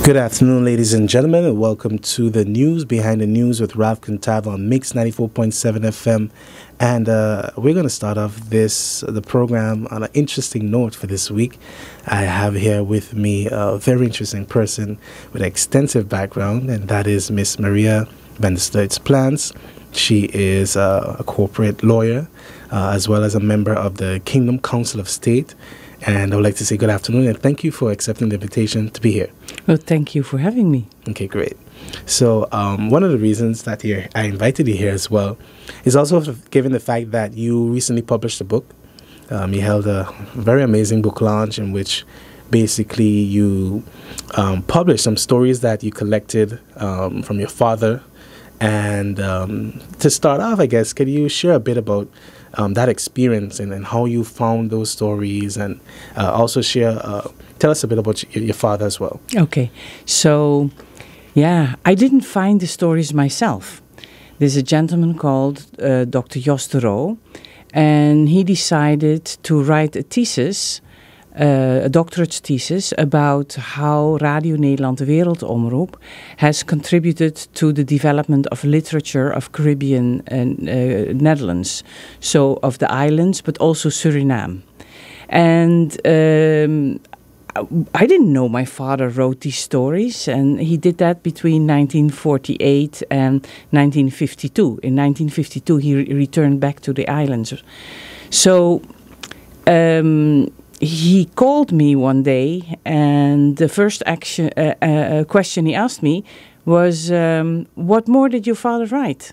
Good afternoon, ladies and gentlemen, and welcome to the news behind the news with Ralph Contav on Mix 94.7 FM. And we're going to start off the program on an interesting note for this week. I have here with me a very interesting person with an extensive background, and that is Miss Maria van der Sluijs-Plantz. She is a corporate lawyer, as well as a member of the Kingdom Council of State. And I would like to say good afternoon and thank you for accepting the invitation to be here. Well, thank you for having me. Okay, great. So one of the reasons that I invited you here as well is also given the fact that you recently published a book. You held a very amazing book launch in which basically you published some stories that you collected from your father. And to start off, I guess, can you share a bit about that experience and how you found those stories, and also tell us a bit about your father as well. Okay, so I didn't find the stories myself. There's a gentleman called Dr. Jos de Roo, and he decided to write a thesis, a doctorate thesis, about how Radio Nederland de Wereldomroep has contributed to the development of literature of Caribbean and Netherlands, so of the islands, but also Suriname. And I didn't know my father wrote these stories, and he did that between 1948 and 1952. In 1952, he returned back to the islands. So he called me one day, and the first question he asked me was, what more did your father write?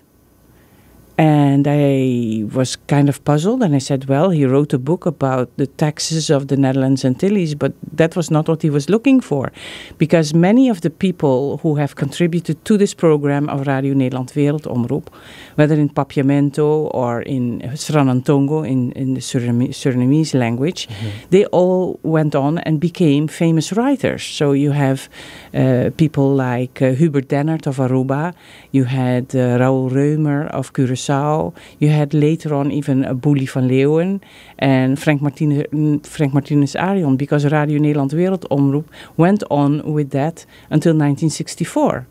And I was kind of puzzled, and I said, well, he wrote a book about the taxes of the Netherlands Antilles, but that was not what he was looking for, because many of the people who have contributed to this program of Radio Nederland Wereldomroep, whether in Papiamento or in Sranantongo, in the Surinamese language, they all went on and became famous writers. So you have people like Hubert Dennert of Aruba, you had Raoul Reumer of Curaçao, you had later on even Boelie van Leeuwen and Frank Martinez Arion, because Radio Nederland Wereldomroep went on with that until 1964.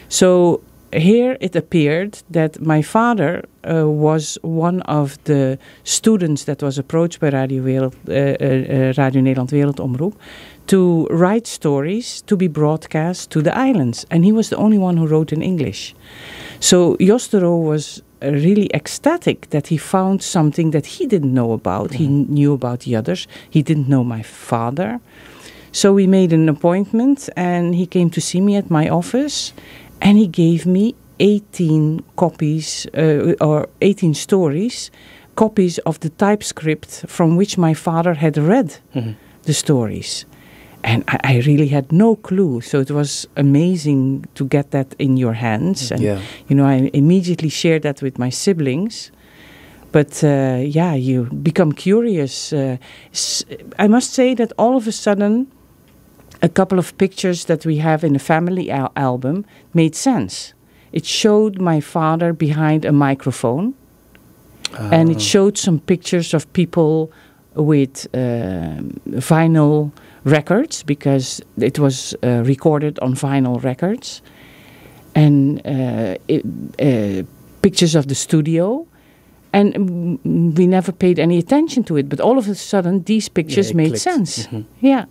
So here it appeared that my father was one of the students that was approached by Radio Nederland Wereldomroep to write stories to be broadcast to the islands. And he was the only one who wrote in English. So Jos de Roo was really ecstatic that he found something that he didn't know about. He knew about the others. He didn't know my father. So we made an appointment, and he came to see me at my office, and he gave me 18 copies, or 18 stories, copies of the typescript from which my father had read the stories. And I really had no clue, so it was amazing to get that in your hands. And, I immediately shared that with my siblings. But, you become curious. I must say that all of a sudden, a couple of pictures that we have in a family album made sense. It showed my father behind a microphone, and it showed some pictures of people with vinyl records, because it was recorded on vinyl records, and pictures of the studio, and we never paid any attention to it, but all of a sudden these pictures made sense. Yeah.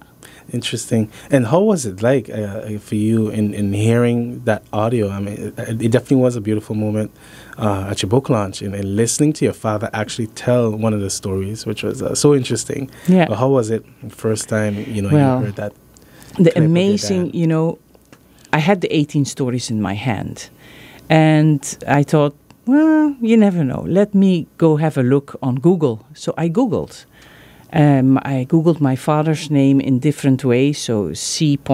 Interesting. And how was it like for you in hearing that audio? I mean, it definitely was a beautiful moment at your book launch, and listening to your father actually tell one of the stories, which was so interesting. Yeah. But how was it the first time, you heard that? The amazing, I had the 18 stories in my hand, and I thought, well, you never know. Let me go have a look on Google. So I Googled. I Googled my father's name in different ways, so C.I.Plantz,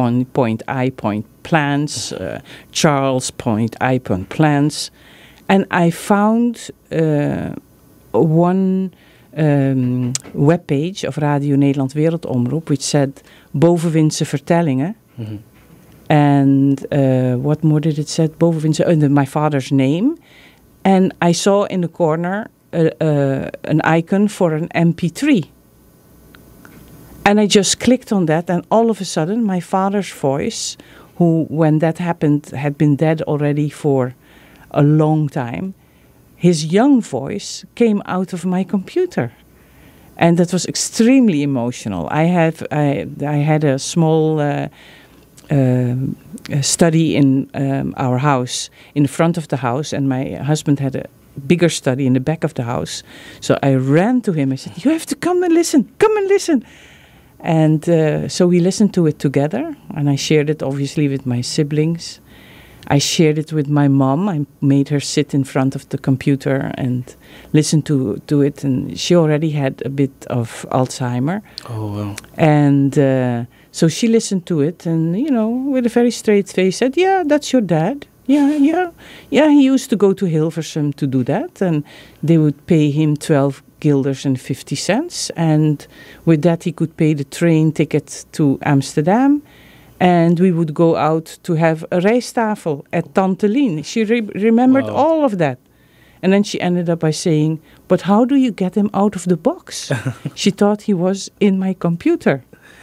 Charles Plantz, and I found one webpage of Radio Nederland Wereldomroep which said Bovenwindse Vertellingen. And what more did it say? Bovenwindse, my father's name, and I saw in the corner an icon for an MP3. And I just clicked on that, and all of a sudden my father's voice who, when that happened, had been dead already for a long time, his young voice came out of my computer. And that was extremely emotional. I had a small study in our house, in the front of the house, and my husband had a bigger study in the back of the house. So I ran to him. I said, "You have to come and listen. Come and listen." And so we listened to it together, and I shared it obviously with my siblings. I shared it with my mom. I made her sit in front of the computer and listen to it. And she already had a bit of Alzheimer. Oh, wow. And so she listened to it and, with a very straight face said, "Yeah, that's your dad. Yeah, he used to go to Hilversum to do that. And they would pay him 12 guilders and 50 cents. And with that, he could pay the train ticket to Amsterdam. And we would go out to have a rijsttafel at Tante Lien." She remembered all of that. And then she ended up by saying, "But how do you get him out of the box?" She thought he was in my computer.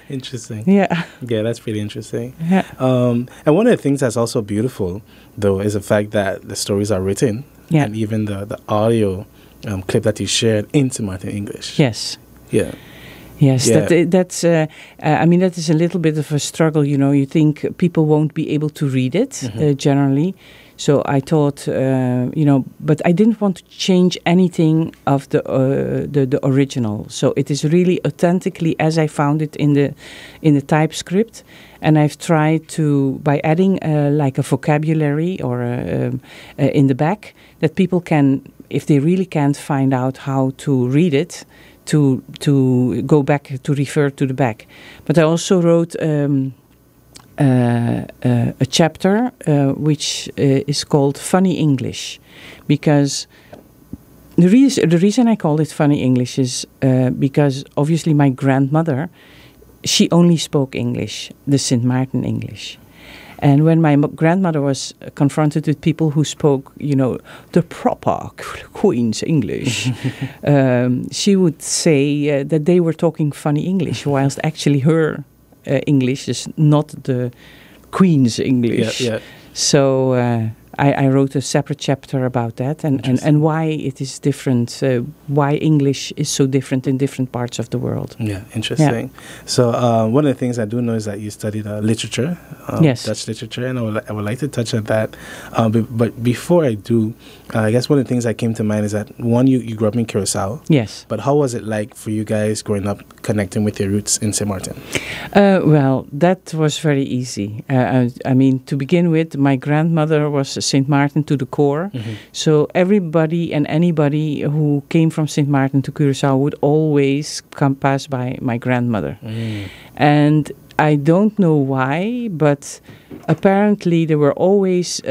Interesting. Yeah. Yeah, that's pretty interesting. Yeah. And one of the things that's also beautiful, though, is the fact that the stories are written. Yeah. And even the audio clip that you shared in St. Martin English. Yes. Yeah. Yes, Yeah. that's. That is a little bit of a struggle. You think people won't be able to read it generally. So I thought, but I didn't want to change anything of the original. So it is really authentically as I found it in the typescript, and I've tried to by adding like a vocabulary or in the back that people can, if they really can't find out how to read it, to go back, to refer to the back. But I also wrote a chapter which is called Funny English, because the reason I call it Funny English is because obviously my grandmother, she only spoke English, the St. Martin English. And when my grandmother was confronted with people who spoke, the proper Queen's English, she would say that they were talking funny English, whilst actually her English is not the Queen's English. Yeah. So I wrote a separate chapter about that and why it is different, why English is so different in different parts of the world. Yeah, interesting. Yeah. So one of the things I do know is that you studied literature, yes. Dutch literature, and I would like to touch on that. But before I do, I guess one of the things that came to mind is that, one, you grew up in Curaçao. Yes. But how was it like for you guys growing up, connecting with your roots in St. Martin? Well, that was very easy. To begin with, my grandmother was St. Martin to the core. Mm-hmm. So everybody and anybody who came from St. Martin to Curaçao would always pass by my grandmother. Mm. And I don't know why, but apparently there were always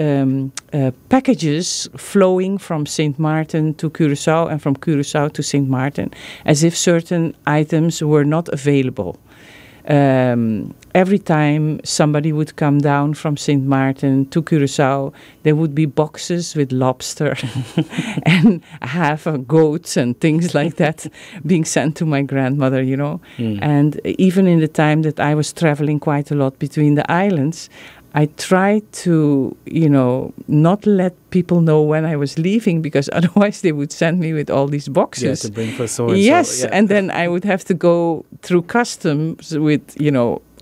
packages flowing from St. Martin to Curaçao and from Curaçao to St. Martin, as if certain items were not available. Every time somebody would come down from St. Martin to Curaçao, there would be boxes with lobster and half of goats and things like that being sent to my grandmother, And even in the time that I was traveling quite a lot between the islands, I tried to, not let people know when I was leaving, because otherwise they would send me with all these boxes. Yeah, to bring for so-and-so. Yes, yeah. And then I would have to go through customs with,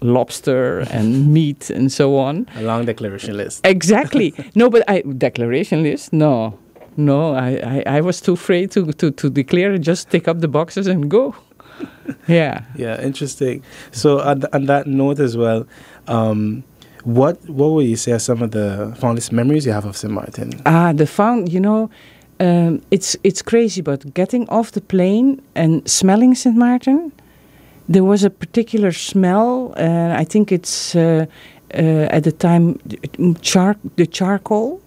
lobster and meat and so on. A long declaration list. Exactly. No, but declaration list? No, I was too afraid to declare it. Just take up the boxes and go. Yeah. Yeah, interesting. So on that note as well, what would you say are some of the fondest memories you have of St. Martin? It's crazy, but getting off the plane and smelling St. Martin, there was a particular smell. I think it's at the time the charcoal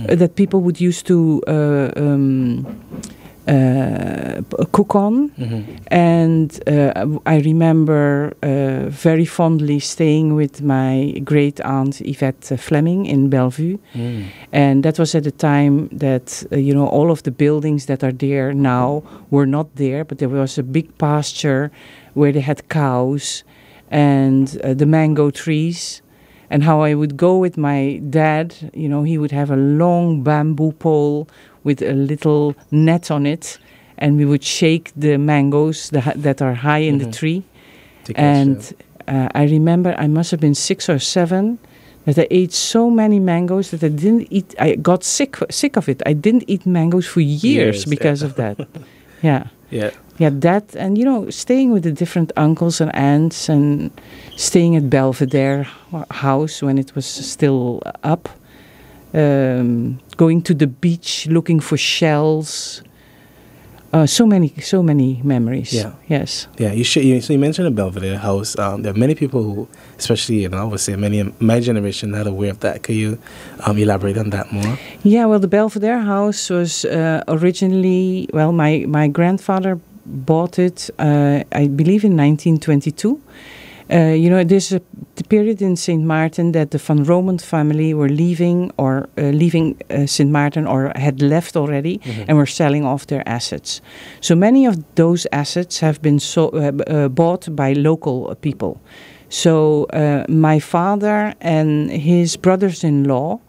that people would use to cook on. Mm-hmm. And I remember very fondly staying with my great aunt Yvette Fleming in Bellevue. And that was at the time that all of the buildings that are there now were not there, but there was a big pasture where they had cows and the mango trees. and how I would go with my dad. You know, he would have a long bamboo pole with a little net on it, and we would shake the mangoes that are high in the tree. And I remember I must have been 6 or 7, that I ate so many mangoes that I didn't eat. I got sick of it. I didn't eat mangoes for years because of that. Yeah. Yeah. Yeah, that, and you know, staying with the different uncles and aunts, and staying at Belvedere house when it was still up, going to the beach looking for shells. So many memories. Yeah. Yes. Yeah. So you mentioned the Belvedere house. There are many people who, especially, you know, I would say many in my generation, not aware of that. Could you elaborate on that more? Yeah. Well, the Belvedere house was originally, well, my grandfather bought it, I believe, in 1922. You know, there's a period in St. Martin that the Van Romont family were leaving St. Martin, or had left already, and were selling off their assets. So many of those assets have been bought by local people. So my father and his brothers-in-law,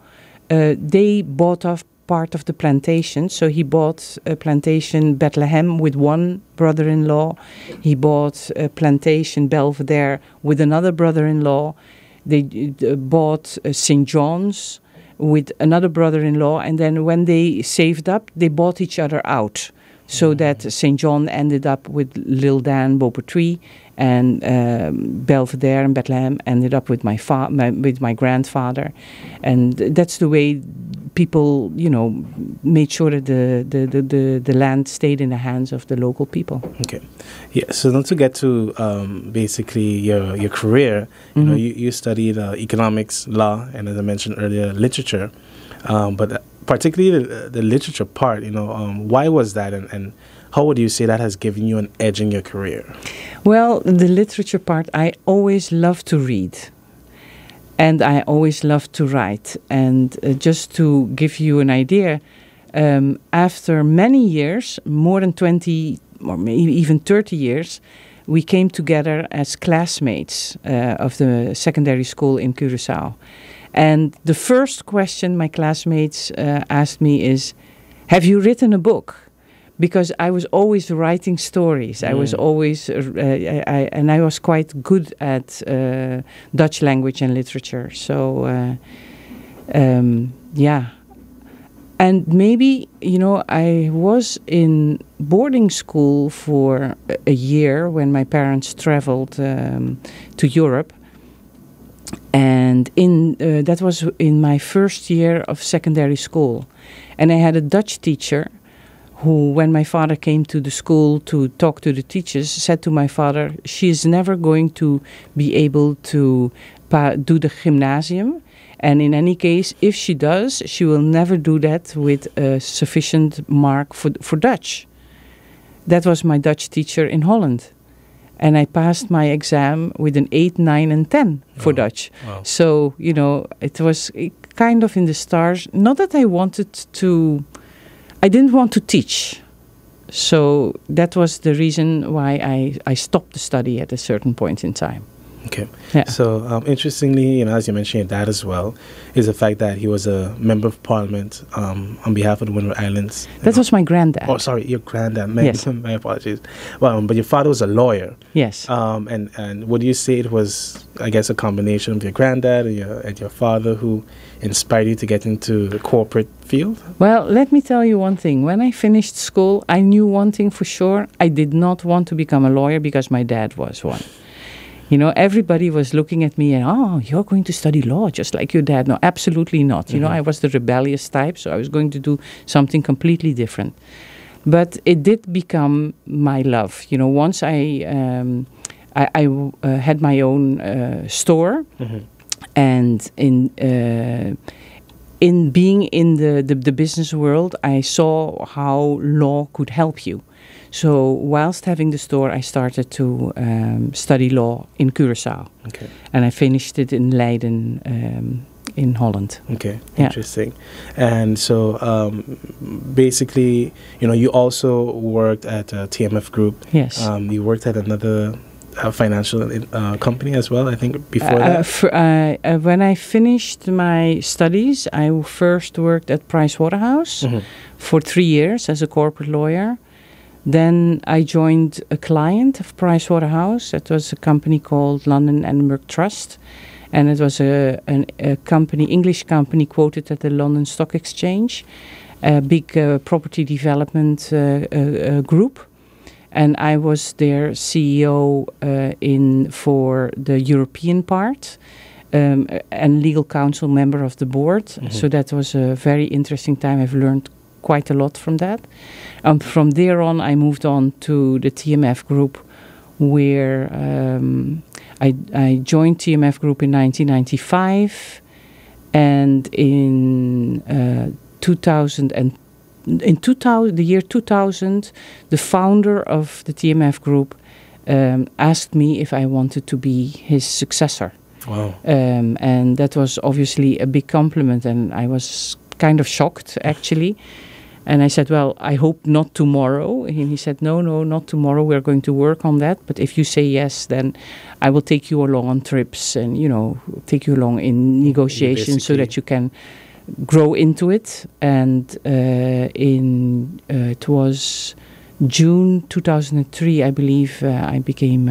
they bought off part of the plantation. So he bought a plantation Bethlehem with one brother-in-law. He bought a plantation Belvedere with another brother-in-law. They bought St. John's with another brother-in-law. And then when they saved up, they bought each other out. So that St. John ended up with Lil Dan Beaupertuis, and Belvedere and Bethlehem ended up with my grandfather. And that's the way people, you know, made sure that the land stayed in the hands of the local people. Okay. Yeah, so now to get to basically your career, you know, you studied economics, law, and as I mentioned earlier, literature. But particularly the literature part, you know, why was that, and how would you say that has given you an edge in your career? Well, the literature part, I always loved to read. And I always loved to write. And just to give you an idea, after many years, more than 20 or maybe even 30 years, we came together as classmates of the secondary school in Curaçao. And the first question my classmates asked me is, have you written a book? Because I was always writing stories. I was always, I was quite good at Dutch language and literature. So, yeah. And maybe, you know, I was in boarding school for a year when my parents traveled to Europe. And that was in my first year of secondary school. And I had a Dutch teacher who, when my father came to the school to talk to the teachers, said to my father, she is never going to be able to do the gymnasium. And in any case, if she does, she will never do that with a sufficient mark for Dutch. That was my Dutch teacher in Holland. And I passed my exam with an 8, 9, and 10 for Dutch. Wow. So, you know, it was kind of in the stars. Not that I didn't want to teach. So that was the reason why I stopped the study at a certain point in time. Okay. Yeah. So, interestingly, you know, as you mentioned, your dad as well, is the fact that he was a member of parliament on behalf of the Windward Islands. That was my granddad. Oh, sorry, your granddad. Yes. My apologies. Well, but your father was a lawyer. Yes. And would you say it was, I guess, a combination of your granddad and your father who inspired you to get into the corporate field? Well, let me tell you one thing. When I finished school, I knew one thing for sure. I did not want to become a lawyer because my dad was one. You know, everybody was looking at me and, oh, you're going to study law just like your dad. No, absolutely not. You know, I was the rebellious type, so I was going to do something completely different. But it did become my love. You know, once I had my own store, and in being in the business world, I saw how law could help you. So whilst having the store, I started to study law in Curaçao. Okay. And I finished it in Leiden in Holland. Okay, interesting. And so basically, you know, you also worked at TMF Group. Yes. You worked at another a financial company as well, I think, before that? When I finished my studies, I first worked at Pricewaterhouse for 3 years as a corporate lawyer. Then I joined a client of Pricewaterhouse. It was a company called London Edinburgh Trust. And it was a company, English company, quoted at the London Stock Exchange, a big property development group. And I was their CEO for the European part, and legal counsel member of the board. So that was a very interesting time. I've learned quite a lot from that. From there on, I moved on to the TMF Group, where I joined TMF Group in 1995, and in the year 2000, the founder of the TMF Group asked me if I wanted to be his successor. Wow. And that was obviously a big compliment, and I was kind of shocked, actually. And I said, well, I hope not tomorrow. And he said, no, not tomorrow. We're going to work on that. But if you say yes, then I will take you along on trips and, take you along in negotiations so that you can grow into it. And it was June 2003, I believe, I became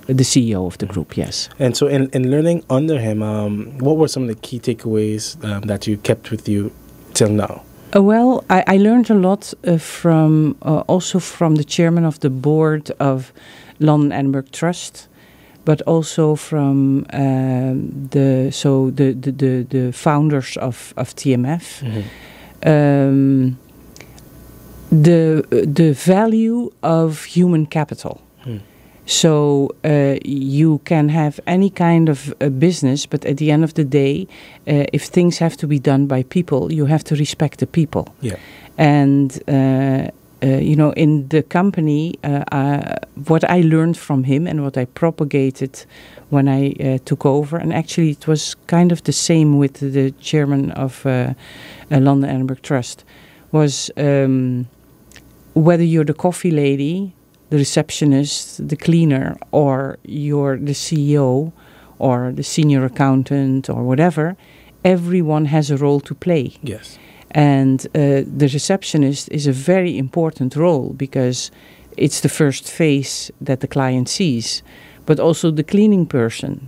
the CEO of the group, yes. And so in learning under him, what were some of the key takeaways that you kept with you till now? Well, I learned a lot also from the chairman of the board of London Edinburgh Trust, but also from the founders of TMF. The value of human capital. So you can have any kind of business, but at the end of the day, if things have to be done by people, you have to respect the people. Yeah. And in the company, what I learned from him and what I propagated when I took over, and actually it was kind of the same with the chairman of London Edinburgh Trust, was whether you're the coffee lady, the receptionist, the cleaner, or you're the CEO or the senior accountant or whatever, everyone has a role to play. Yes. And the receptionist is a very important role because it's the first face that the client sees. But also the cleaning person,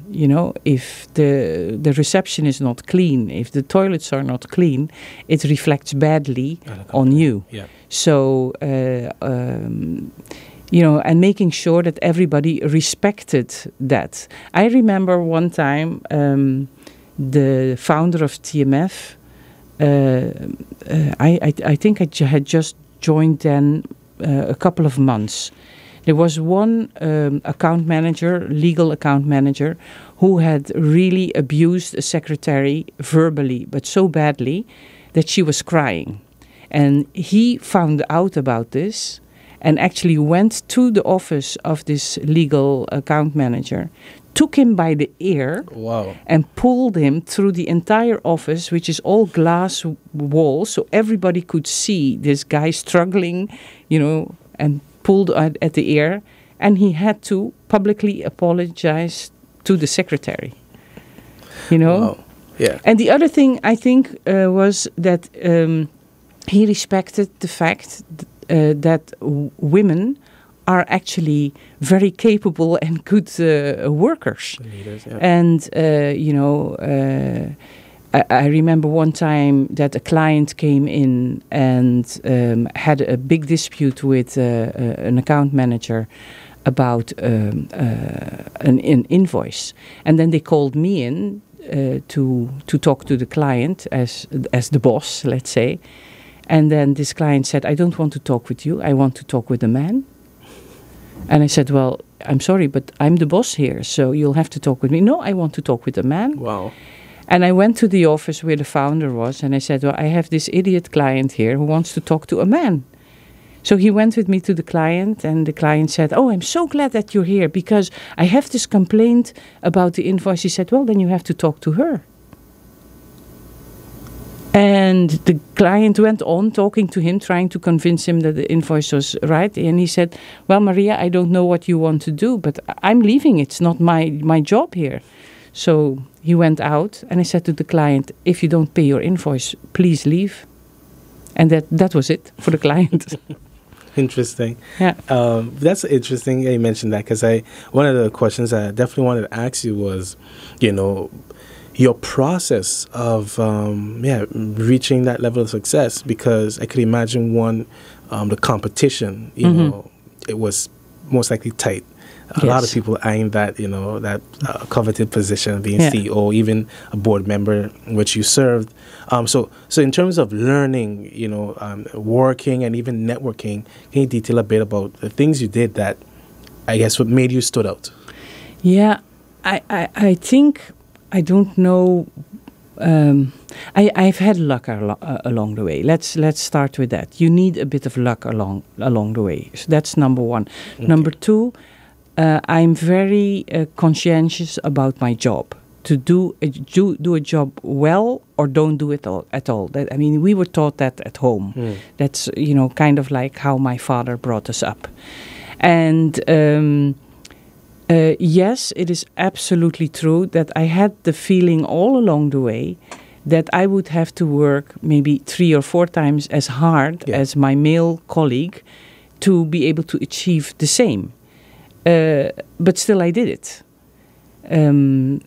if the reception is not clean, if the toilets are not clean, it reflects badly on you. Yeah. So, and making sure that everybody respected that. I remember one time the founder of TMF, I think I had just joined then a couple of months. There was one legal account manager, who had really abused a secretary verbally, but so badly that she was crying. And he found out about this and actually went to the office of this legal account manager, took him by the ear, wow, and pulled him through the entire office, which is all glass walls, so everybody could see this guy struggling, and pulled at the ear, and he had to publicly apologize to the secretary. Wow. Yeah. And the other thing I think was that he respected the fact that women are actually very capable and good workers. Leaders, yeah. And, I remember one time that a client came in and had a big dispute with an account manager about an invoice. And then they called me in to talk to the client as the boss, let's say. And then this client said, I don't want to talk with you. I want to talk with a man. And I said, well, I'm sorry, but I'm the boss here, so you'll have to talk with me. No, I want to talk with a man. Wow. And I went to the office where the founder was, and I said, well, I have this idiot client here who wants to talk to a man. So he went with me to the client, and the client said, oh, I'm so glad that you're here, because I have this complaint about the invoice. He said, well, then you have to talk to her. And And the client went on talking to him, trying to convince him that the invoice was right. And he said, well, Maria, I don't know what you want to do, but I'm leaving. It's not my job here. So he went out and I said to the client, if you don't pay your invoice, please leave. And that was it for the client. Interesting. Yeah. That's interesting you mentioned that, because one of the questions I definitely wanted to ask you was, your process of reaching that level of success, because I could imagine the competition, it was most likely tight. A lot of people eyeing that, that coveted position of being CEO, even a board member, which you served. So in terms of learning, working and even networking, can you detail a bit about the things you did that, I guess, what made you stood out? Yeah, I think, I don't know. I've had luck along the way. Let's start with that. You need a bit of luck along the way. So that's number one. Okay. Number two, I'm very conscientious about my job. To do a job well or don't do it at all. We were taught that at home. That's kind of like how my father brought us up. And yes, it is absolutely true that I had the feeling all along the way that I would have to work maybe 3 or 4 times as hard as my male colleague to be able to achieve the same. But still I did it. And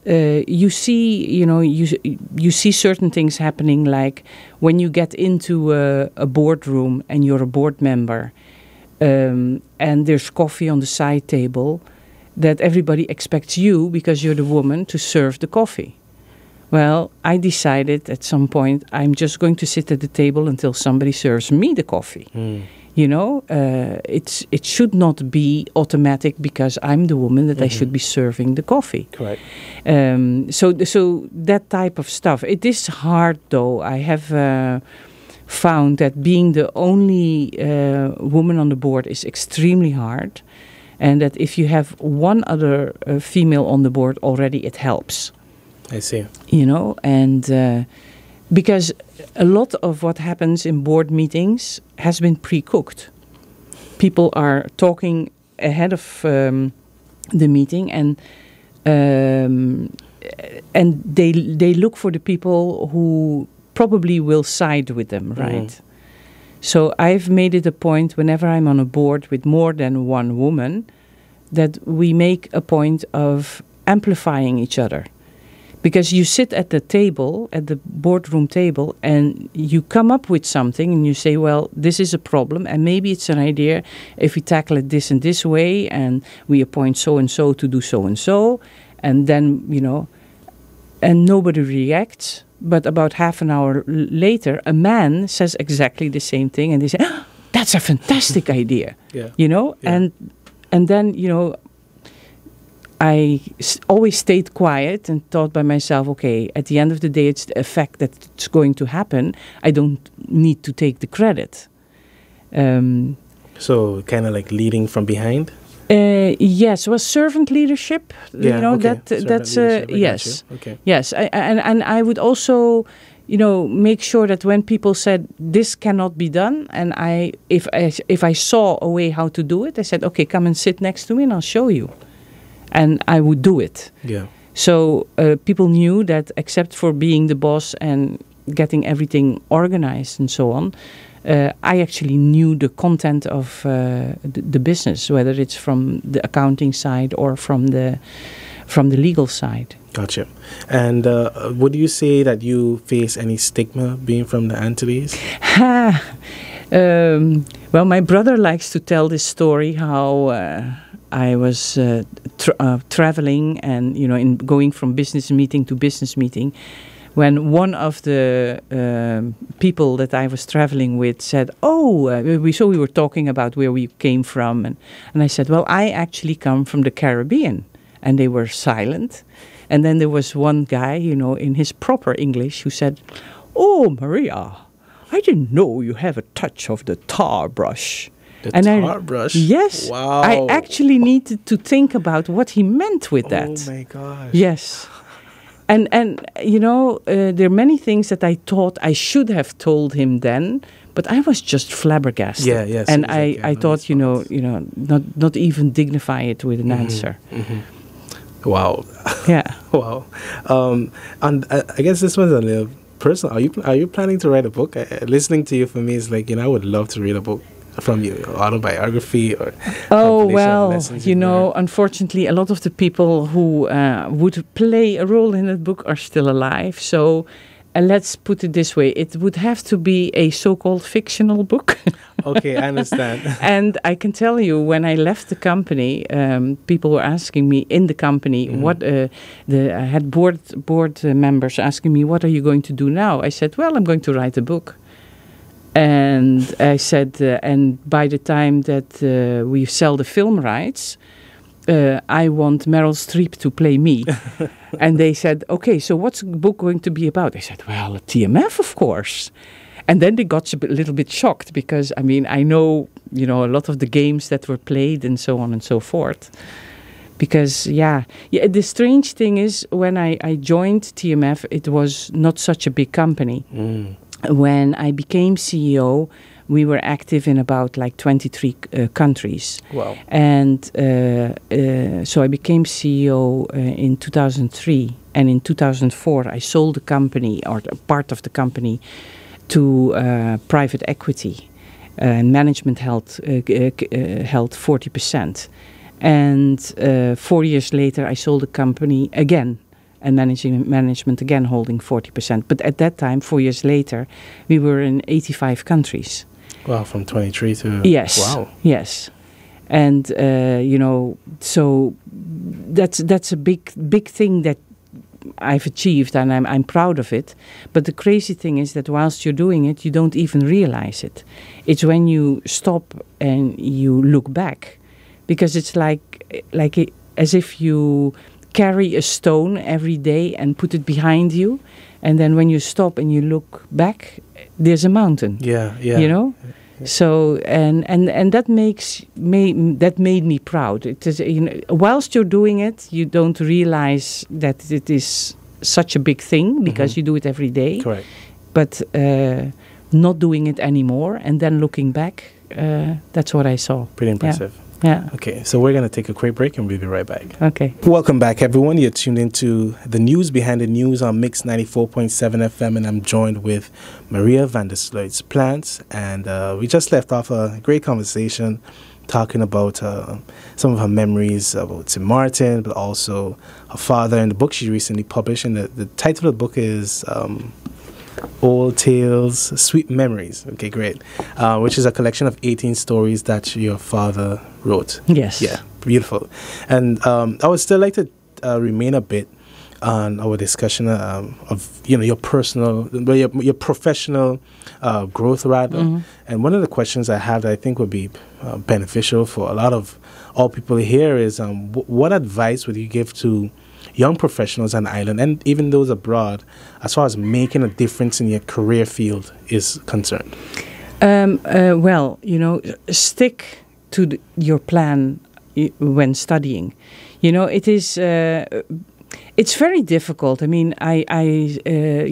you see, you see certain things happening, like when you get into a boardroom and you're a board member, and there's coffee on the side table, that everybody expects you, because you're the woman, to serve the coffee. Well, I decided at some point I'm just going to sit at the table until somebody serves me the coffee. It should not be automatic because I'm the woman that I should be serving the coffee. Correct. So that type of stuff. It is hard, though. I have found that being the only woman on the board is extremely hard, and that if you have one other female on the board already, it helps. I see. And because a lot of what happens in board meetings has been pre-cooked. People are talking ahead of the meeting, and they look for the people who probably will side with them, right? So I've made it a point, whenever I'm on a board with more than one woman, that we make a point of amplifying each other. Because you sit at the table, at the boardroom table, and you come up with something and you say, well, this is a problem, and maybe it's an idea if we tackle it this and this way, and we appoint so-and-so to do so-and-so, and then, and nobody reacts. But about half an hour later, a man says exactly the same thing, and they say, oh, that's a fantastic idea. And then, I always stayed quiet and thought by myself, okay, at the end of the day, it's the effect that it's going to happen. I don't need to take the credit. So kind of like leading from behind? Yes, well, servant leadership. That's yes. Okay. Yes, and I would also, make sure that when people said this cannot be done, and if I saw a way how to do it, I said, okay, come and sit next to me and I'll show you. And I would do it. Yeah. So people knew that, except for being the boss and getting everything organized and so on, I actually knew the content of the business, whether it's from the accounting side or from the legal side. Gotcha. And would you say that you face any stigma being from the Antilles? Well, my brother likes to tell this story, how I was traveling and, in going from business meeting to business meeting, when one of the people that I was traveling with said, we were talking about where we came from. And I said, well, I actually come from the Caribbean. And they were silent. And then there was one guy, in his proper English, who said, oh, Maria, I didn't know you have a touch of the tar brush. Tar brush? Yes. Wow. I actually needed to think about what he meant with that. Oh, my gosh. Yes. And there are many things that I thought I should have told him then, but I was just flabbergasted. Yeah. And I thought, not even dignify it with an answer. Mm-hmm. Wow. Yeah. Wow. And I guess this one's a little personal. Are you planning to write a book? Listening to you for me is like, I would love to read a book from you, autobiography or unfortunately a lot of the people who would play a role in that book are still alive, so let's put it this way, it would have to be a so-called fictional book. Okay, I understand. And I can tell you, when I left the company, people were asking me in the company, I had board members asking me, what are you going to do now? I said, well, I'm going to write a book. And I said, and by the time that we sell the film rights, I want Meryl Streep to play me. And they said, okay, so what's the book going to be about? I said, well, a TMF, of course. And then they got a little bit shocked because, I know, a lot of the games that were played and so on and so forth. Because, the strange thing is, when I joined TMF, it was not such a big company. Mm. When I became CEO, we were active in about 23 countries. Wow. And so I became CEO in 2003. And in 2004, I sold the company, or part of the company, to private equity. Management held 40%. And 4 years later, I sold the company again. And management again holding 40%. But at that time, 4 years later, we were in 85 countries. Wow, from 23 to... Yes. Wow. Yes. And, so that's a big thing that I've achieved, and I'm proud of it. But the crazy thing is that whilst you're doing it, you don't even realize it. It's when you stop and you look back. Because it's as if you carry a stone every day and put it behind you, and then when you stop and you look back, there's a mountain. Yeah. Yeah. So and that made me proud. It is, whilst you're doing it, you don't realize that it is such a big thing because you do it every day. Correct. But not doing it anymore and then looking back, that's what I saw. Pretty impressive. Yeah. Okay, so we're going to take a quick break and we'll be right back. Okay. Welcome back, everyone. You're tuned into the news behind the news on Mix 94.7 FM, and I'm joined with Maria van der Sluijs-Plantz. And we just left off a great conversation talking about some of her memories about St. Martin, but also her father and the book she recently published. And the title of the book is... Old Tales, Sweet Memories. Okay, great. Which is a collection of 18 stories that your father wrote. Yes. Yeah, beautiful. And I would still like to remain a bit on our discussion of your personal, your professional growth rather. Mm-hmm. And one of the questions I have that I think would be beneficial for all people here is what advice would you give to young professionals on the island and even those abroad as far as making a difference in your career field is concerned? Stick to your plan when studying. It's very difficult.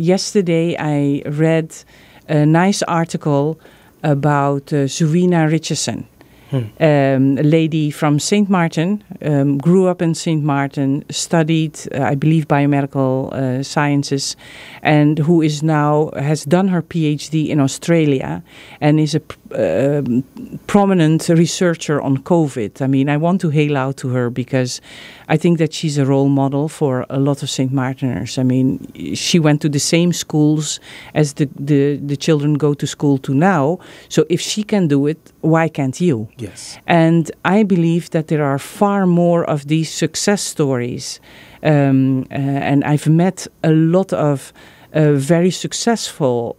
Yesterday I read a nice article about Zurina Richardson. A lady from St. Martin, grew up in St. Martin, studied, I believe, biomedical sciences, and who is now has done her PhD in Australia and is a prominent researcher on COVID. I want to hail out to her because I think that she's a role model for a lot of St. Martiners. She went to the same schools as the children go to school to now. So if she can do it, why can't you? Yes. And I believe that there are far more of these success stories. And I've met a lot of very successful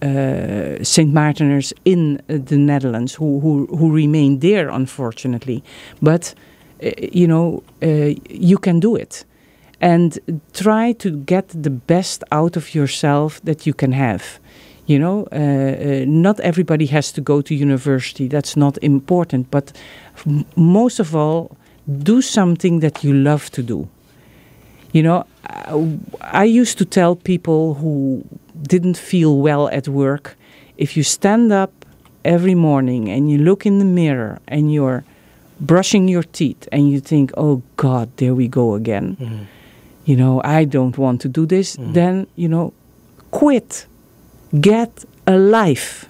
St. Martiners in the Netherlands who remain there, unfortunately. But, you can do it. And try to get the best out of yourself that you can have. Not everybody has to go to university. That's not important. But most of all, do something that you love to do. I used to tell people who didn't feel well at work, if you stand up every morning and you look in the mirror and you're brushing your teeth and you think, oh God, there we go again. Mm-hmm. You know, I don't want to do this. Mm-hmm. Then, you know, quit. Get a life.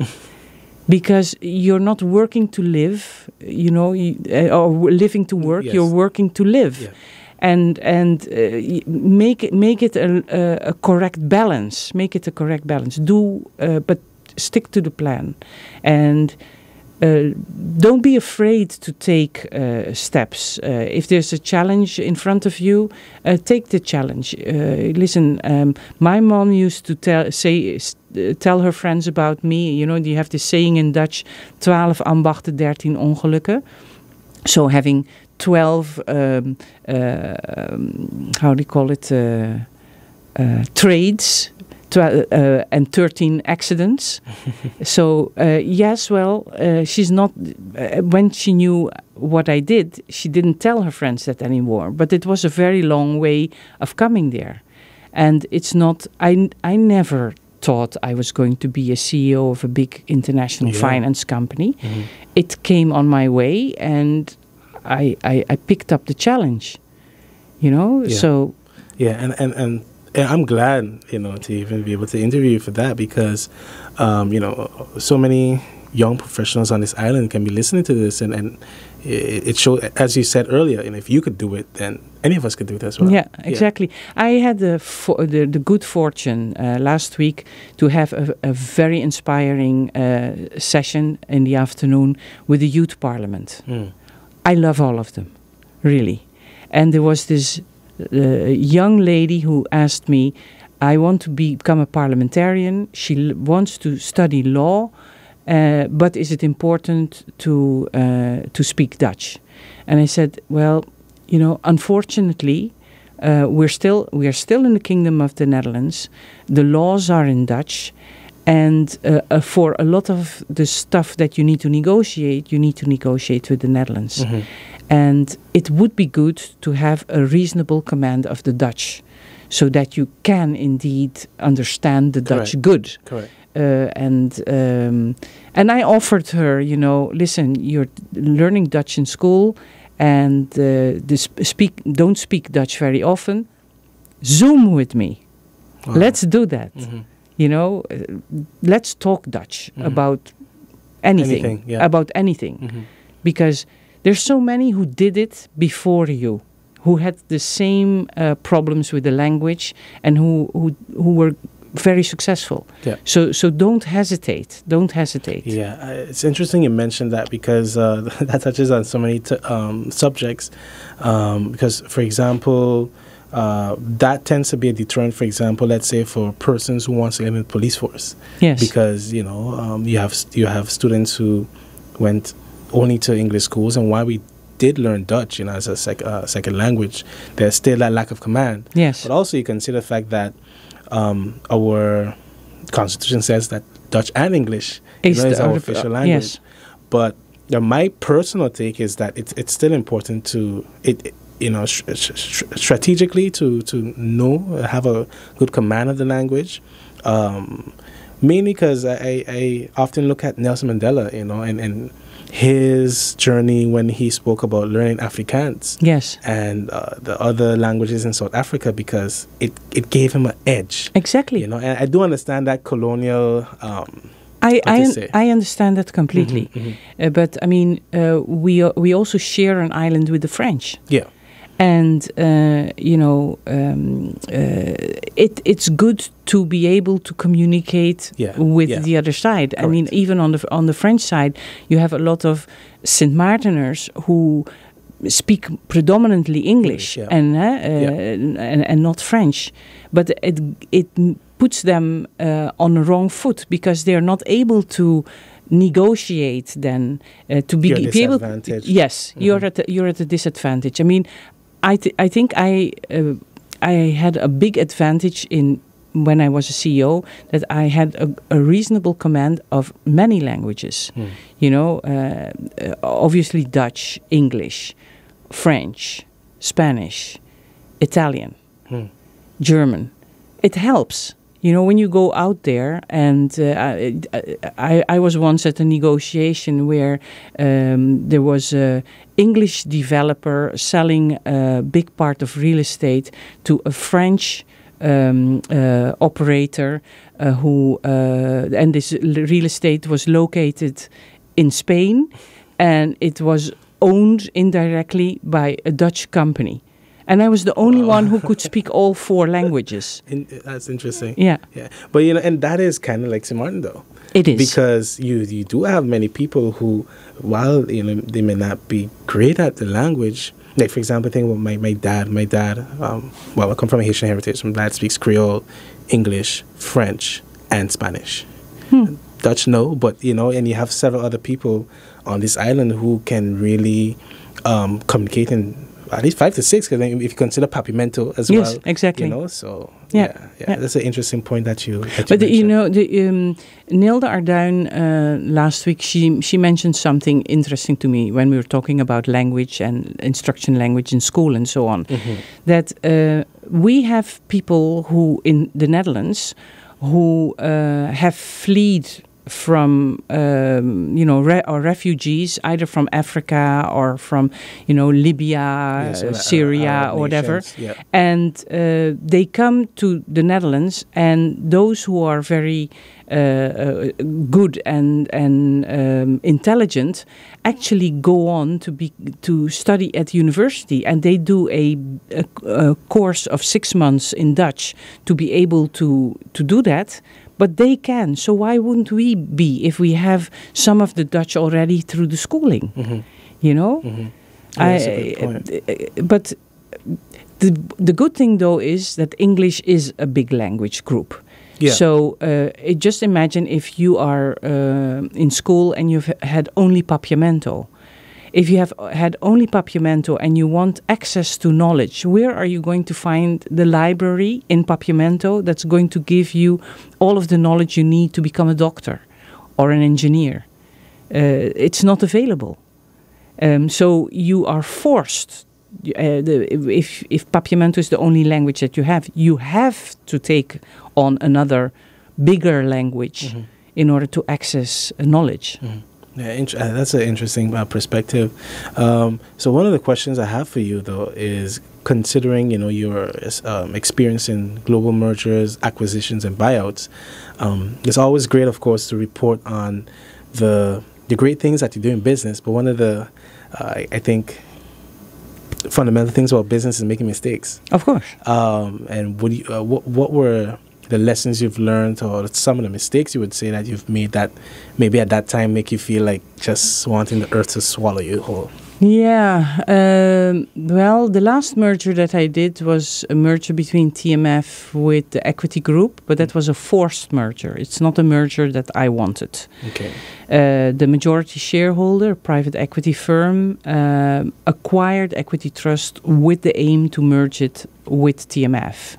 Because you're not working to live, you know, or living to work. Yes. You're working to live. Yeah. And make it a correct balance. Make it a correct balance. But stick to the plan. And don't be afraid to take steps. If there's a challenge in front of you, take the challenge. Listen, my mom used to tell her friends about me. You know, you have this saying in Dutch, 12 ambachten, 13 ongelukken. So having 12, how do you call it, trades, and 13 accidents. So, yes, well, she's not, when she knew what I did, she didn't tell her friends that anymore. But it was a very long way of coming there. And it's not, I never thought I was going to be a CEO of a big international finance company. Mm-hmm. It came on my way and I picked up the challenge, you know, so. Yeah, and I'm glad, you know, to even be able to interview you for that because, you know, so many young professionals on this island can be listening to this and it shows, as you said earlier, and if you could do it, then any of us could do it as well. Yeah, exactly. Yeah. I had the good fortune last week to have a very inspiring session in the afternoon with the youth parliament. Mm. I love all of them, really. And there was this young lady who asked me, I want to become a parliamentarian. She wants to study law, but is it important to speak Dutch? And I said, well, you know, unfortunately, we are still in the Kingdom of the Netherlands. The laws are in Dutch, and for a lot of the stuff that you need to negotiate with the Netherlands. Mm-hmm. And it would be good to have a reasonable command of the Dutch so that you can indeed understand the Dutch good. Correct. And I offered her, you know, listen, you're learning Dutch in school and don't speak Dutch very often. Zoom with me. Wow. Let's do that. Mm-hmm. You know, let's talk Dutch about anything. About anything. Mm-hmm. Because there's so many who did it before you, who had the same problems with the language and who were very successful. Yeah. So don't hesitate. Don't hesitate. Yeah, it's interesting you mentioned that because that touches on so many subjects. Because, for example, that tends to be a deterrent, for example, let's say for persons who want to get in the police force. Yes. Because, you know, you have students who went only to English schools, and while we did learn Dutch, you know, as a second language, there's still that lack of command. Yes. But also you consider the fact that our Constitution says that Dutch and English is our official language. Yes. But my personal take is that it's still important to strategically to have a good command of the language. Mainly because I often look at Nelson Mandela, you know, and his journey when he spoke about learning Afrikaans, yes, and the other languages in South Africa, because it gave him an edge. Exactly. You know, and I do understand that colonial. I understand that completely, mm-hmm, mm-hmm. But I mean, we also share an island with the French. Yeah. And it's good to be able to communicate with the other side. Correct. I mean, even on the French side, you have a lot of Sint Maarteners who speak predominantly English and not French, but it puts them on the wrong foot because they are not able to negotiate then to be able. Yes, mm-hmm. You're at a disadvantage. I mean, I think I had a big advantage when I was a CEO, that I had a reasonable command of many languages. Mm. You know, obviously Dutch, English, French, Spanish, Italian. Mm. German. It helps. You know, when you go out there, and I was once at a negotiation where there was a English developer selling a big part of real estate to a French operator and this real estate was located in Spain, and it was owned indirectly by a Dutch company. And I was the only one who could speak all 4 languages. That's interesting. Yeah. But, and that is kind of like St. Martin, though. It is. Because you do have many people who, while, they may not be great at the language, like, for example, think about my dad. I come from a Haitian heritage. My dad speaks Creole, English, French, and Spanish. Dutch, no, but, and you have several other people on this island who can really communicate in at least 5 to 6, because if you consider Papiamento as well. Yes, exactly. So that's an interesting point that you But Nilde Arduin last week, she mentioned something interesting to me when we were talking about language and instruction language in school and so on. That we have people who in the Netherlands who have fled from or refugees either from Africa or from Libya, Syria or whatever, and they come to the Netherlands, and those who are very good and intelligent actually go on to study at university, and they do a course of 6 months in Dutch to be able to do that. But they can. So why wouldn't we be if we have some of the Dutch already through the schooling? Yeah, that's a good point. But the good thing, though, is that English is a big language group. Yeah. So just imagine if you are in school and you've had only Papiamento. If you have had only Papiamento and you want access to knowledge, where are you going to find the library in Papiamento that's going to give you all of the knowledge you need to become a doctor or an engineer? It's not available. So you are forced. If Papiamento is the only language that you have to take on another bigger language in order to access knowledge. Yeah, that's an interesting perspective. So one of the questions I have for you, though, is considering your experience in global mergers, acquisitions, and buyouts. It's always great, of course, to report on the great things that you do in business. But one of the, I think, fundamental things about business is making mistakes. Of course. And what were the lessons you've learned, or some of the mistakes you would say that you've made that maybe at that time make you feel like just wanting the earth to swallow you whole? Yeah. Well, the last merger that I did was a merger between TMF with the equity group, but that was a forced merger. It's not a merger that I wanted. Okay. The majority shareholder, a private equity firm, acquired Equity Trust with the aim to merge it with TMF.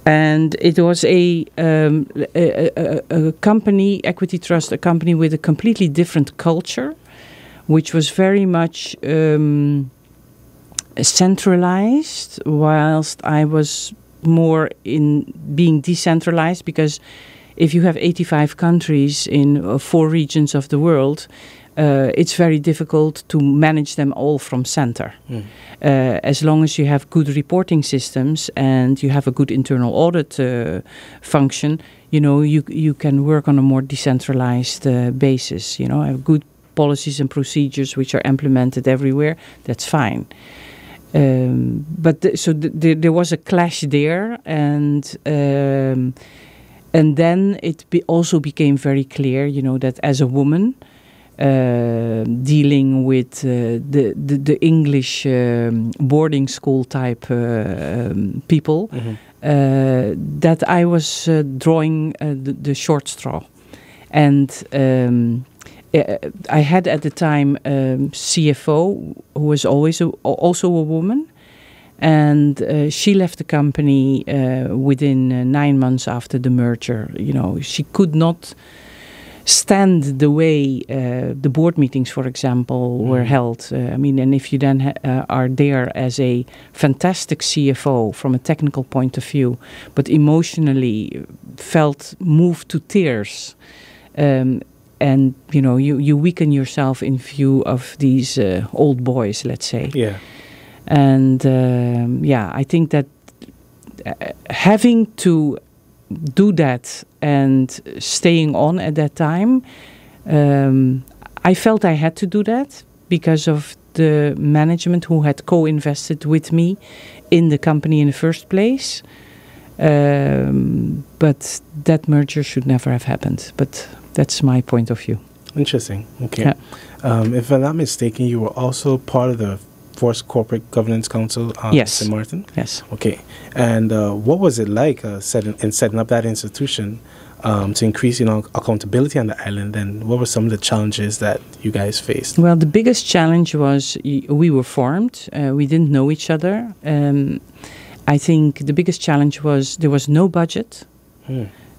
And it was a company, Equity Trust, a company with a completely different culture, which was very much centralized, whilst I was more in being decentralized, because if you have 85 countries in 4 regions of the world, it's very difficult to manage them all from center. As long as you have good reporting systems and you have a good internal audit function, you can work on a more decentralized basis. Have good policies and procedures which are implemented everywhere. That's fine. But there was a clash there, and then it also became very clear, that as a woman, dealing with the English boarding school type people, that I was drawing the short straw. And I had at the time CFO, who was always also a woman, and she left the company within 9 months after the merger. She could not stand the way the board meetings, for example, were held. And if you then are there as a fantastic CFO from a technical point of view, but emotionally felt moved to tears, and you weaken yourself in view of these old boys, let's say. Yeah. And I think that having to do that and staying on at that time, I felt I had to do that because of the management who had co-invested with me in the company in the first place. But that merger should never have happened. But that's my point of view. Interesting. Okay. Yeah. If I'm not mistaken, you were also part of the Force Corporate Governance Council yes. St. Martin? Yes. Okay. And what was it like setting up that institution to increase, accountability on the island? And what were some of the challenges that you guys faced? Well, the biggest challenge was we were formed. We didn't know each other. I think the biggest challenge was there was no budget.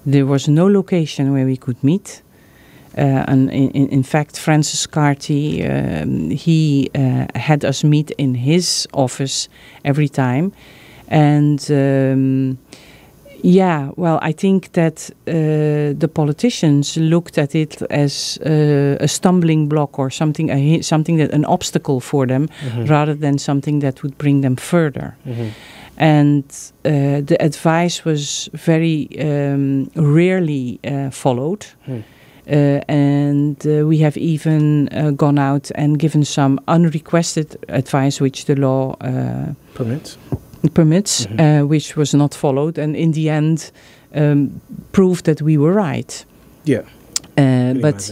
There was no location where we could meet. And in fact, Francis Carty, he had us meet in his office every time. And I think that the politicians looked at it as a stumbling block or something that an obstacle for them, rather than something that would bring them further. And the advice was very rarely followed. And we have even gone out and given some unrequested advice, which the law permits, which was not followed, and in the end proved that we were right. Yeah. But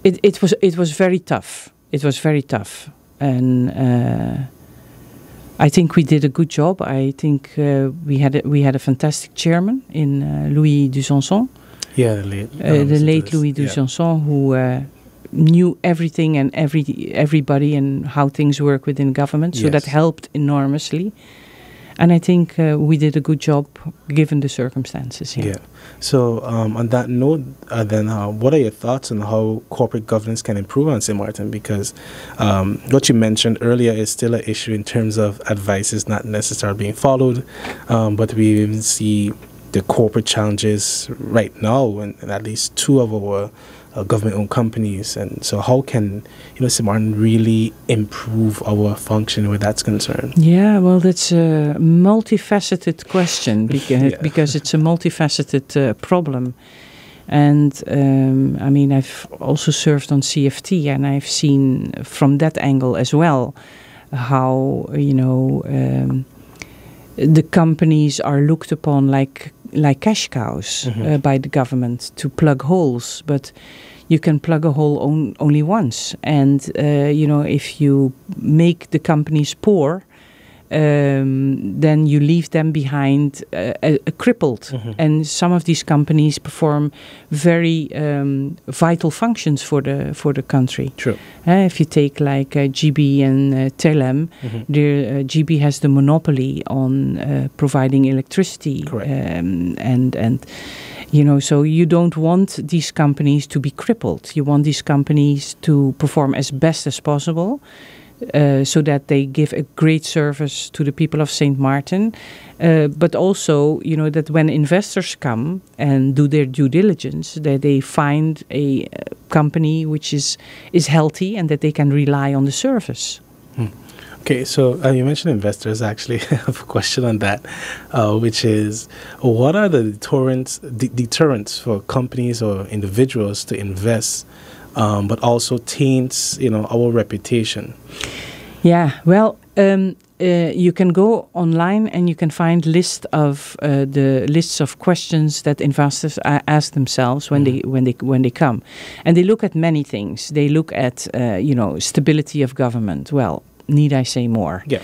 it was very tough. It was very tough, and I think we did a good job. I think we had a fantastic chairman in Louis Dusançon. Yeah, the late Louis Dusançon, who knew everything and everybody and how things work within government. So that helped enormously. And I think we did a good job given the circumstances. Yeah. So on that note, then what are your thoughts on how corporate governance can improve on St. Martin? Because what you mentioned earlier is still an issue in terms of advice is not necessarily being followed. But we even see the corporate challenges right now in at least two of our government-owned companies. And so how can St. Martin really improve our function where that's concerned? Yeah, well, that's a multifaceted question because it's a multifaceted problem. And I've also served on CFT, and I've seen from that angle as well how the companies are looked upon like cash cows by the government to plug holes, but you can plug a hole only once. And if you make the companies poor, then you leave them behind crippled. And some of these companies perform very vital functions for the country. True. If you take like GB and Telem, GB has the monopoly on providing electricity. And so you don't want these companies to be crippled. You want these companies to perform as best as possible. So that they give a great service to the people of St. Martin, but also, that when investors come and do their due diligence, that they find a company which is healthy and that they can rely on the service. Okay, so you mentioned investors. Actually, I have a question on that, which is, what are the deterrents for companies or individuals to invest? But also taints, our reputation. Yeah, well, you can go online and you can find the lists of questions that investors ask themselves when they come, and they look at many things. They look at stability of government. Well, need I say more? Yeah.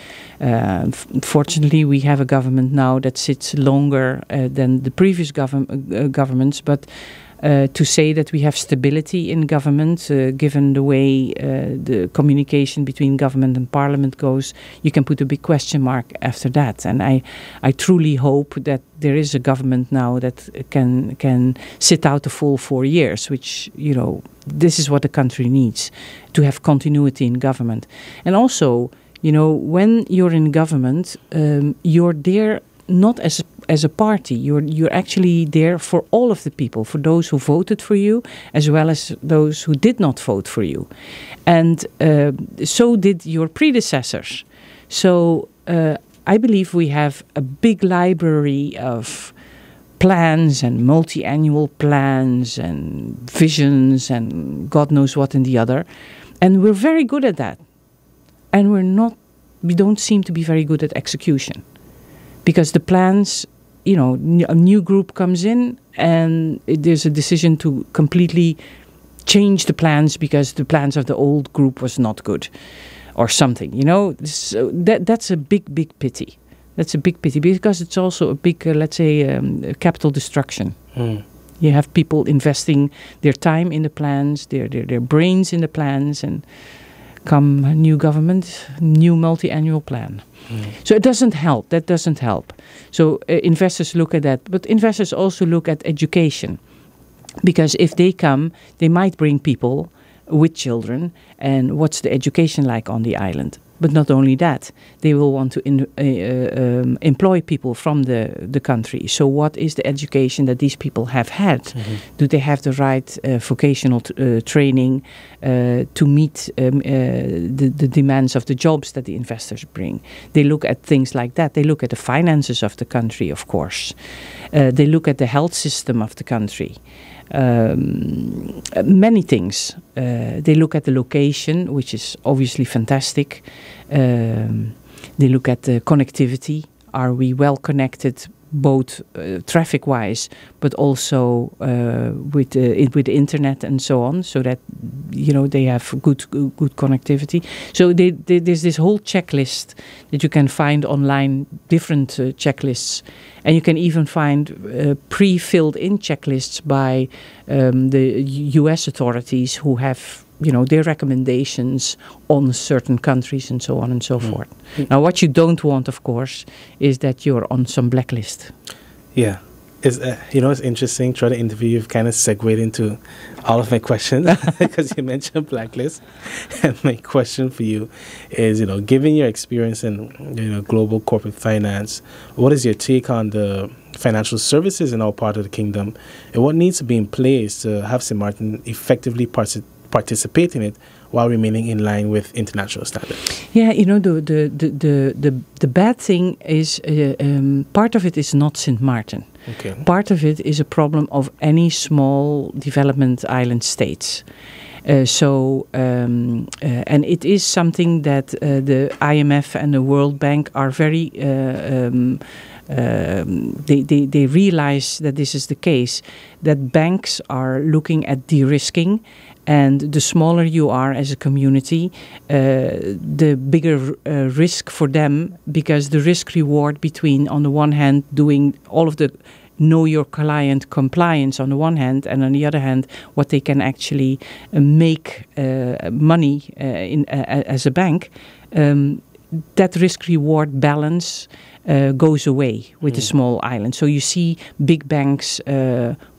Fortunately, we have a government now that sits longer than the previous governments, but to say that we have stability in government, given the way the communication between government and parliament goes, you can put a big question mark after that. And I truly hope that there is a government now that can sit out the full 4 years, which, this is what the country needs, to have continuity in government. And also, when you're in government, you're there not as a party. You're actually there for all of the people, for those who voted for you, as well as those who did not vote for you. And so did your predecessors. So I believe we have a big library of plans and multi-annual plans and visions and God knows what and the other. And we're very good at that. And we don't seem to be very good at execution. Because the plans, a new group comes in and there's a decision to completely change the plans because the plans of the old group was not good or something, So that's a big, big pity. That's a big pity because it's also a big, capital destruction. Mm. You have people investing their time in the plans, their brains in the plans, and come a new government, new multi-annual plan. Mm. So it doesn't help. That doesn't help. So investors look at that. But investors also look at education. Because if they come, they might bring people with children. And what's the education like on the island? But not only that, they will want to employ people from the country. So what is the education that these people have had? Mm-hmm. Do they have the right vocational training to meet the demands of the jobs that the investors bring? They look at things like that. They look at the finances of the country, of course. They look at the health system of the country. Many things. They look at the location, which is obviously fantastic. They look at the connectivity. Are we well connected, both traffic-wise, but also with the internet and so on, so that they have good connectivity. So there's this whole checklist that you can find online, different checklists. And you can even find pre-filled in checklists by the US authorities who have, their recommendations on certain countries and so on and so forth. Now, what you don't want, of course, is that you're on some blacklist. Yeah. It's interesting. Trying to interview, you've kind of segued into all of my questions because you mentioned blacklist. And my question for you is, given your experience in, global corporate finance, what is your take on the financial services in our part of the kingdom, and what needs to be in place to have St. Martin effectively participate in it while remaining in line with international standards? Yeah, the bad thing is part of it is not St. Martin. Okay. Part of it is a problem of any small development island states. And it is something that the IMF and the World Bank are very they realize that this is the case, that banks are looking at de-risking, and the smaller you are as a community, the bigger risk for them, because the risk reward between, on the one hand, doing all of the know your client compliance on the one hand, and on the other hand, what they can actually make money as a bank, that risk-reward balance goes away with the small island. So you see big banks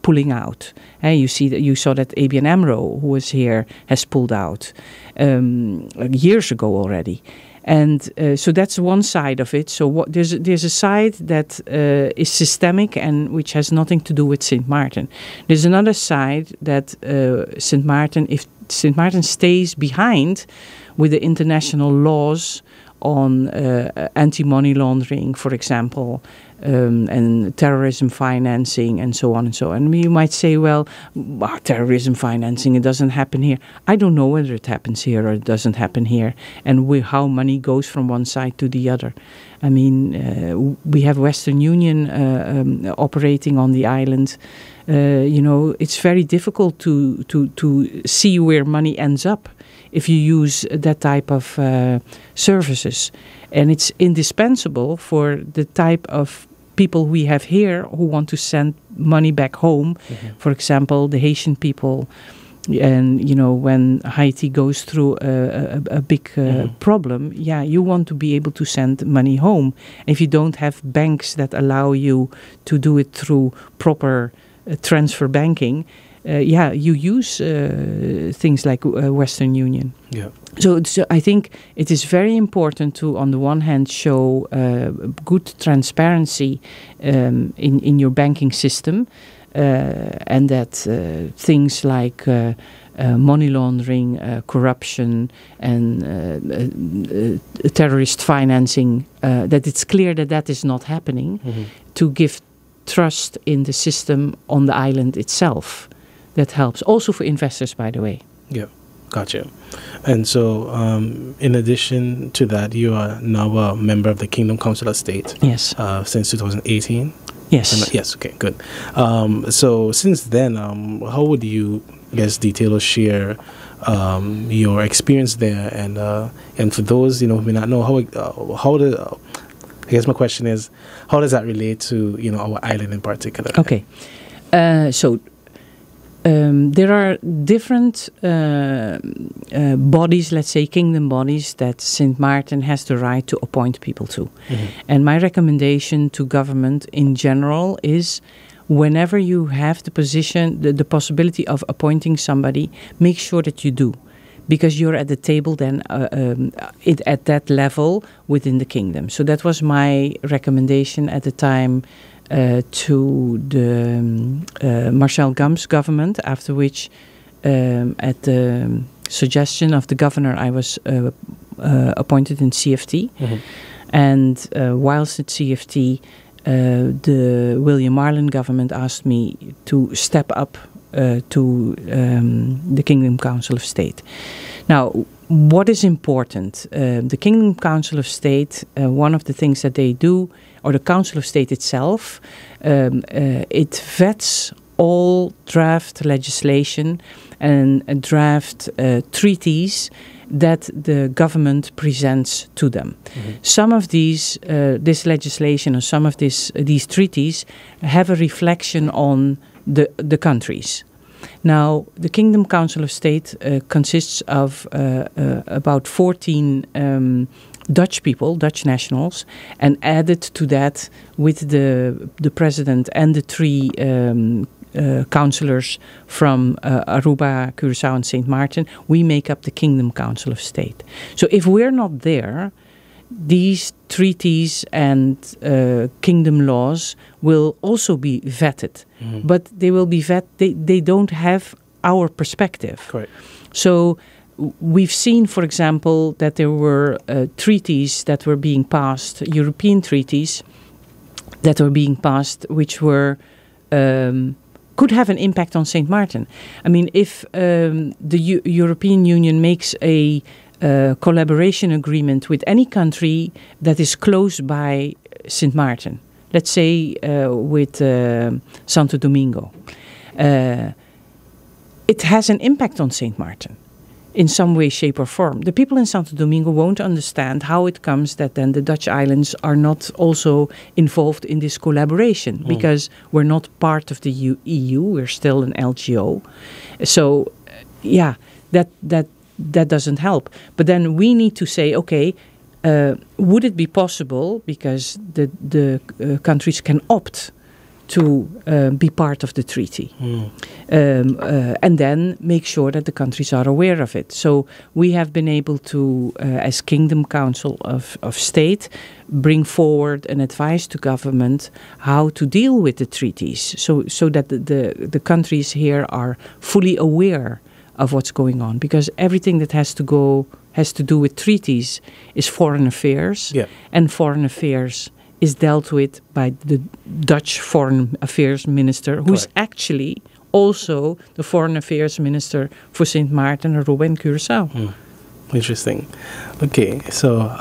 pulling out. You saw that ABN AMRO, who was here, has pulled out years ago already. And so that's one side of it. So there's a side that is systemic and which has nothing to do with St. Martin. There's another side that St. Martin, if St. Martin stays behind with the international laws on anti-money laundering, for example, and terrorism financing and so on and so on. And you might say, well, terrorism financing, it doesn't happen here. I don't know whether it happens here or it doesn't happen here, and how money goes from one side to the other. I mean, we have Western Union operating on the island. It's very difficult to see where money ends up if you use that type of services. And it's indispensable for the type of people we have here who want to send money back home. For example, the Haitian people. And, when Haiti goes through a big problem, you want to be able to send money home. If you don't have banks that allow you to do it through proper transfer banking, you use things like Western Union. Yeah. So I think it is very important to, on the one hand, show good transparency in your banking system. And that things like money laundering, corruption, and terrorist financing, that it's clear that is not happening, to give trust in the system on the island itself. That helps. Also for investors, by the way. Yeah, gotcha. And so, in addition to that, you are now a member of the Kingdom Council of State. Yes. Since 2018. Yes. Yes. Okay. Good. So since then, how would you, detail or share your experience there, and for those who may not know, I guess my question is, how does that relate to our island in particular? Okay. So there are different bodies, let's say kingdom bodies, that St. Maarten has the right to appoint people to. And my recommendation to government in general is, whenever you have the position, the possibility of appointing somebody, make sure that you do. Because you're at the table then at that level within the kingdom. So that was my recommendation at the time to the Marcel Gams government, after which, at the suggestion of the governor, I was appointed in CFT. And whilst at CFT, the William Marlin government asked me to step up to the Kingdom Council of State. Now, what is important? The Kingdom Council of State, one of the things that they do, or the Council of State itself, it vets all draft legislation and draft treaties that the government presents to them. Some of these, this legislation or some of these treaties have a reflection on the countries. Now, the Kingdom Council of State consists of about 14 Dutch people, Dutch nationals, and added to that with the president and the 3 councillors from Aruba, Curaçao and St. Maarten, we make up the Kingdom Council of State. So if we're not there, these treaties and kingdom laws will also be vetted. But they will be they don't have our perspective. Correct. So we've seen, for example, that there were treaties that were being passed, European treaties that were being passed, which were could have an impact on St. Maarten. I mean, if the European Union makes a collaboration agreement with any country that is close by St. Maarten, let's say with Santo Domingo, it has an impact on St. Maarten in some way, shape or form. The people in Santo Domingo won't understand how it comes that then the Dutch islands are not also involved in this collaboration, because we're not part of the EU, we're still an LGO. So, that doesn't help. But then we need to say, okay, would it be possible, because the countries can opt to be part of the treaty, and then make sure that the countries are aware of it. So we have been able to, as Kingdom Council of State, bring forward an advice to government how to deal with the treaties, so that the countries here are fully aware of what's going on, because everything that has to do with treaties is foreign affairs, and foreign affairs is dealt with by the Dutch Foreign Affairs Minister, who's actually also the Foreign Affairs Minister for St. Maarten, Aruba and Curaçao. Interesting. Okay, so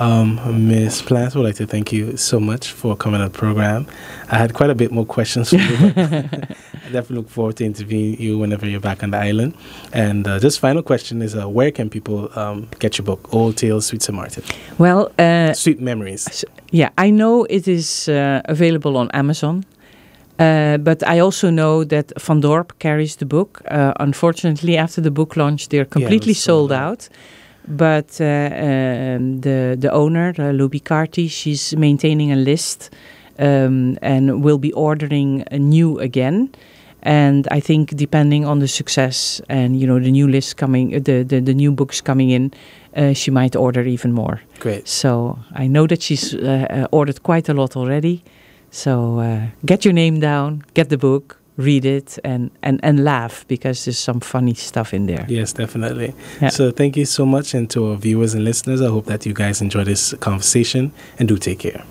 Ms. Plantz, I would like to thank you so much for coming on the program. I had quite a bit more questions for you, but I definitely look forward to interviewing you whenever you're back on the island. And just final question is, where can people get your book, Old Tales, Sweet St. Martin? Well, Sweet Memories. Yeah, I know it is available on Amazon. But I also know that Van Dorp carries the book. Unfortunately, after the book launch, they're completely sold out. But the owner, Luby Carty, she's maintaining a list and will be ordering a new again. And I think depending on the success and the new list coming, the new books coming in, she might order even more. Great. So I know that she's ordered quite a lot already. So get your name down, get the book, read it, and laugh, because there's some funny stuff in there. Yes, definitely. Yeah. So thank you so much, and to our viewers and listeners, I hope that you guys enjoy this conversation, and do take care.